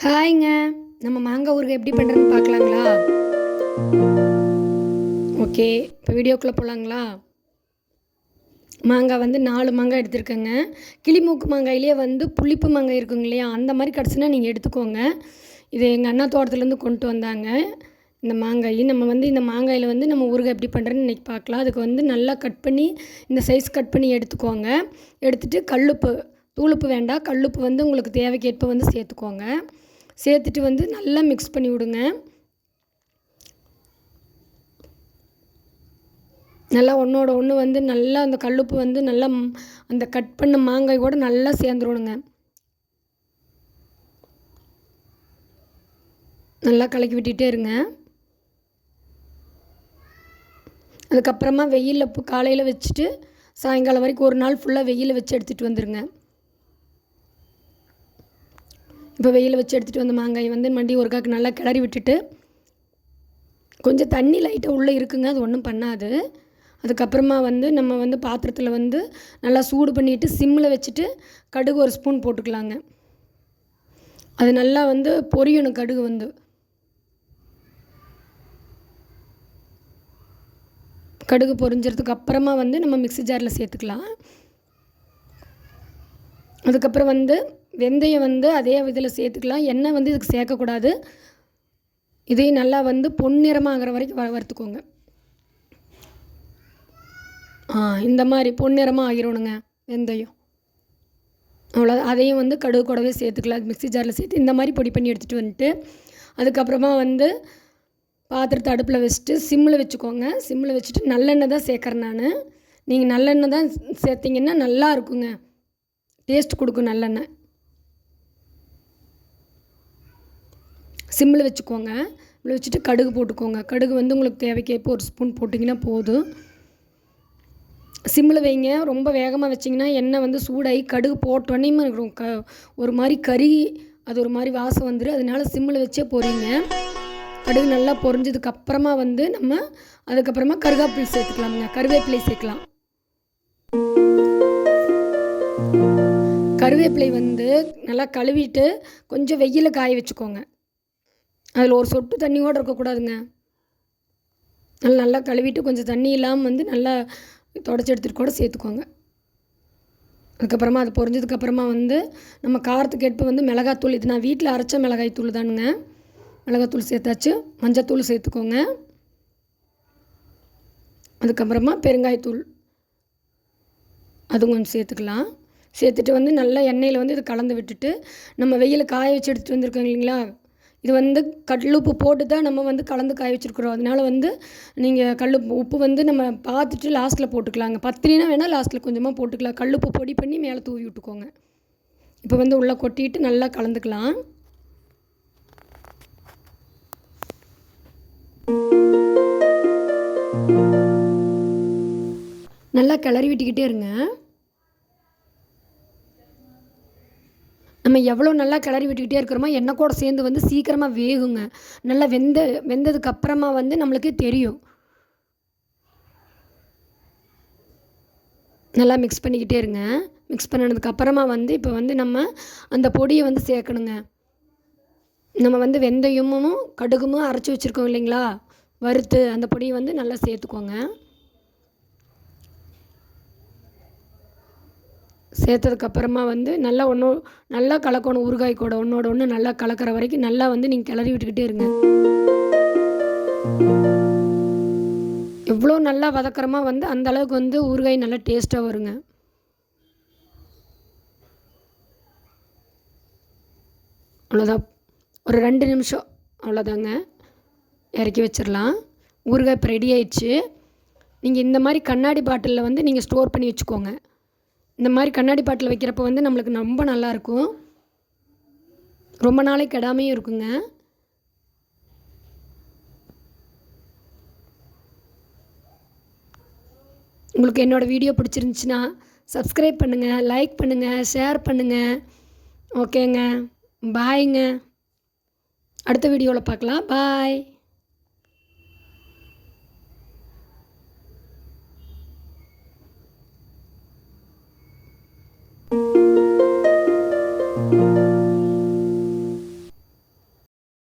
ஹாய்ங்க. நம்ம மாங்காய் ஊறுகாய் எப்படி பண்ணுறதுன்னு பார்க்கலாங்களா? ஓகே. இப்போ வீடியோக்குள்ளே போகலாங்களா? மாங்காய் வந்து 4 மாங்காய் எடுத்துருக்கேங்க. கிளிமூக்கு மாங்காயிலேயே வந்து புளிப்பு மாங்காய் இருக்குங்க இல்லையா? அந்த மாதிரி கிடச்சுன்னா நீங்கள் எடுத்துக்கோங்க. இது எங்கள் அண்ணா தோட்டத்துலேருந்து கொண்டு வந்தாங்க. இந்த மாங்காய் நம்ம வந்து இந்த மாங்காயில் வந்து நம்ம ஊறுகாய் எப்படி பண்ணுறதுன்னு இன்றைக்கி பார்க்கலாம். அதுக்கு வந்து நல்லா கட் பண்ணி இந்த சைஸ் கட் பண்ணி எடுத்துக்கோங்க. எடுத்துகிட்டு கல்லுப்பு, தூளுப்பு வேண்டாம், கல்லுப்பு வந்து உங்களுக்கு தேவைக்கேற்ப வந்து சேர்த்துக்கோங்க. சேர்த்துட்டு வந்து நல்லா மிக்ஸ் பண்ணி விடுங்க. நல்லா ஒன்றோட ஒன்று வந்து நல்லா அந்த கல்லுப்பு வந்து நல்லா அந்த கட் பண்ண மாங்காய் கூட நல்லா சேர்ந்துருணுங்க. நல்லா கலக்கி விட்டுட்டே இருங்க. அதுக்கப்புறமா வெயிலில் காலையில் வச்சுட்டு சாயங்காலம் வரைக்கும் ஒரு நாள் ஃபுல்லாக வெயிலில் வச்சு எடுத்துகிட்டு வந்துடுங்க. இப்போ வெயிலில் வச்சு எடுத்துகிட்டு வந்த மாங்காய் வந்து மறுபடியும் ஒருக்காக்கு நல்லா கிளறி விட்டுட்டு கொஞ்சம் தண்ணி லைட்டாக உள்ளே இருக்குங்க, அது ஒன்றும் பண்ணாது. அதுக்கப்புறமா வந்து நம்ம வந்து பாத்திரத்தில் வந்து நல்லா சூடு பண்ணிவிட்டு சிம்மில் வச்சுட்டு கடுகு ஒரு ஸ்பூன் போட்டுக்கலாங்க. அது நல்லா வந்து பொரியணும். கடுகு வந்து கடுகு பொரிஞ்சதுக்கு அப்புறமா வந்து நம்ம மிக்ஸி ஜாரில் சேர்த்துக்கலாம். அதுக்கப்புறம் வந்து வெந்தயம் வந்து அதே இதில் சேர்த்துக்கலாம். எண்ணெய் வந்து இதுக்கு சேர்க்கக்கூடாது. இதையும் நல்லா வந்து பொன்னிறமாக ஆகிற வரைக்கும் வறுத்துக்கோங்க. இந்த மாதிரி பொன்னிறமாக ஆகிடணுங்க வெந்தயம். அவ்வளோ அதையும் வந்து கடுகு கூடவே சேர்த்துக்கலாம். மிக்ஸி ஜாரில் சேர்த்து இந்த மாதிரி பொடி பண்ணி எடுத்துகிட்டு வந்துட்டு அதுக்கப்புறமா வந்து பாத்திரத்தை அடுப்பில் வச்சுட்டு சிம்மில் வச்சுக்கோங்க. சிம்மில் வச்சுட்டு நல்லெண்ணெய் தான் சேர்க்குறேன் நான். நீங்கள் நல்லெண்ணெய் தான் சேர்த்திங்கன்னா நல்லா இருக்குங்க, டேஸ்ட் கொடுக்கும் நல்லெண்ணெய். சிம்மில் வச்சுக்கோங்க. இவ்வளோ வச்சுட்டு கடுகு போட்டுக்கோங்க. கடுகு வந்து உங்களுக்கு தேவைக்கேற்ப ஒரு ஸ்பூன் போட்டிங்கன்னா போதும். சிம்மில் வைங்க. ரொம்ப வேகமாக வச்சிங்கன்னா எண்ணெய் வந்து சூடாகி கடுகு போட்டோன்னே ஒரு மாதிரி கறி, அது ஒரு மாதிரி வாசம் வந்துடும். அதனால சிம்மில் வச்சே பொரிங்க. கடுகு நல்லா பொரிஞ்சதுக்கப்புறமா வந்து நம்ம அதுக்கப்புறமா கருவேப்பிலை சேர்த்துக்கலாமுங்க. கருவேப்பிலை சேர்க்கலாம். கருவேப்பிலை வந்து நல்லா கழுவிட்டு கொஞ்சம் வெயிலில் காய வச்சுக்கோங்க. அதில் ஒரு சொட்டு தண்ணி கூட இருக்கக்கூடாதுங்க. நல்லா கழுவிட்டு கொஞ்சம் தண்ணி இல்லாமல் வந்து நல்லா தொடச்சி எடுத்துகிட்டு கூட சேர்த்துக்கோங்க. அதுக்கப்புறமா அது பொரிஞ்சதுக்கப்புறமா வந்து நம்ம காரத்துக்கு ஏற்ப வந்து மிளகாத்தூள், இது நான் வீட்டில் அரைச்ச மிளகாய் தூள் தானுங்க. மிளகாத்தூள் சேர்த்தாச்சு. மஞ்சத்தூள் சேர்த்துக்கோங்க. அதுக்கப்புறமா பெருங்காயத்தூள் அதுவும் கொஞ்சம் சேர்த்துக்கலாம். சேர்த்துட்டு வந்து நல்லா எண்ணெயில் வந்து இது கலந்து விட்டுட்டு நம்ம வெயிலில் காய வச்சு எடுத்துகிட்டு வந்திருக்கோம் இல்லைங்களா, இது வந்து கல்லுப்பு போட்டு தான் நம்ம வந்து கலந்து காய வச்சுருக்குறோம். அதனால் வந்து நீங்கள் உப்பு வந்து நம்ம பார்த்துட்டு லாஸ்ட்டில் போட்டுக்கலாங்க. பத்திரினா வேணால் லாஸ்ட்டில் கொஞ்சமாக போட்டுக்கலாம். கல்லுப்பு பொடி பண்ணி மேலே தூவி விட்டுக்கோங்க. இப்போ வந்து உள்ளே கொட்டிட்டு நல்லா கலந்துக்கலாம். நல்லா கிளறி விட்டுக்கிட்டே இருங்க. நம்ம எவ்வளோ நல்லா கிளறி விட்டுக்கிட்டே இருக்கிறோமோ எண்ணெய் கூட சேர்ந்து வந்து சீக்கிரமாக வேகுங்க. நல்லா வெந்ததுக்கப்புறமா வந்து நம்மளுக்கு தெரியும். நல்லா மிக்ஸ் பண்ணிக்கிட்டே இருங்க. மிக்ஸ் பண்ணதுக்கப்புறமா வந்து இப்போ வந்து நம்ம அந்த பொடியை வந்து சேர்க்கணுங்க. நம்ம வந்து வெந்தயமும் கடுகும் அரைச்சி வச்சுருக்கோம் இல்லைங்களா, வறுத்து, அந்த பொடியை வந்து நல்லா சேர்த்துக்கோங்க. சேர்த்ததுக்கப்புறமா வந்து நல்லா நல்லா கலக்கணும். ஊறுகாய் கூட ஒன்றோட ஒன்று நல்லா கலக்கிற வரைக்கும் நல்லா வந்து நீங்கள் கிளறி விட்டுக்கிட்டே இருங்க. எவ்வளோ நல்லா வதக்கிறோமோ வந்து அந்தளவுக்கு வந்து ஊறுகாய் நல்லா டேஸ்ட்டாக வருங்க. அவ்வளோதான். ஒரு 2 நிமிஷம் அவ்வளோதாங்க, இறக்கி வச்சிடலாம். ஊறுகாய் இப்போ ரெடி ஆயிடுச்சு. நீங்கள் இந்த மாதிரி கண்ணாடி பாட்டிலில் வந்து நீங்கள் ஸ்டோர் பண்ணி வச்சுக்கோங்க. இந்த மாதிரி கண்ணாடி பாட்டில் வைக்கிறப்போ வந்து நம்மளுக்கு ரொம்ப நல்லாயிருக்கும். ரொம்ப நாளைக்கு கெடாமையும் இருக்குங்க. உங்களுக்கு என்னோடய வீடியோ பிடிச்சிருந்துச்சின்னா சப்ஸ்கிரைப் பண்ணுங்கள், லைக் பண்ணுங்கள், ஷேர் பண்ணுங்கள். ஓகேங்க, பாய்ங்க. அடுத்த வீடியோவில் பார்க்கலாம். பாய்.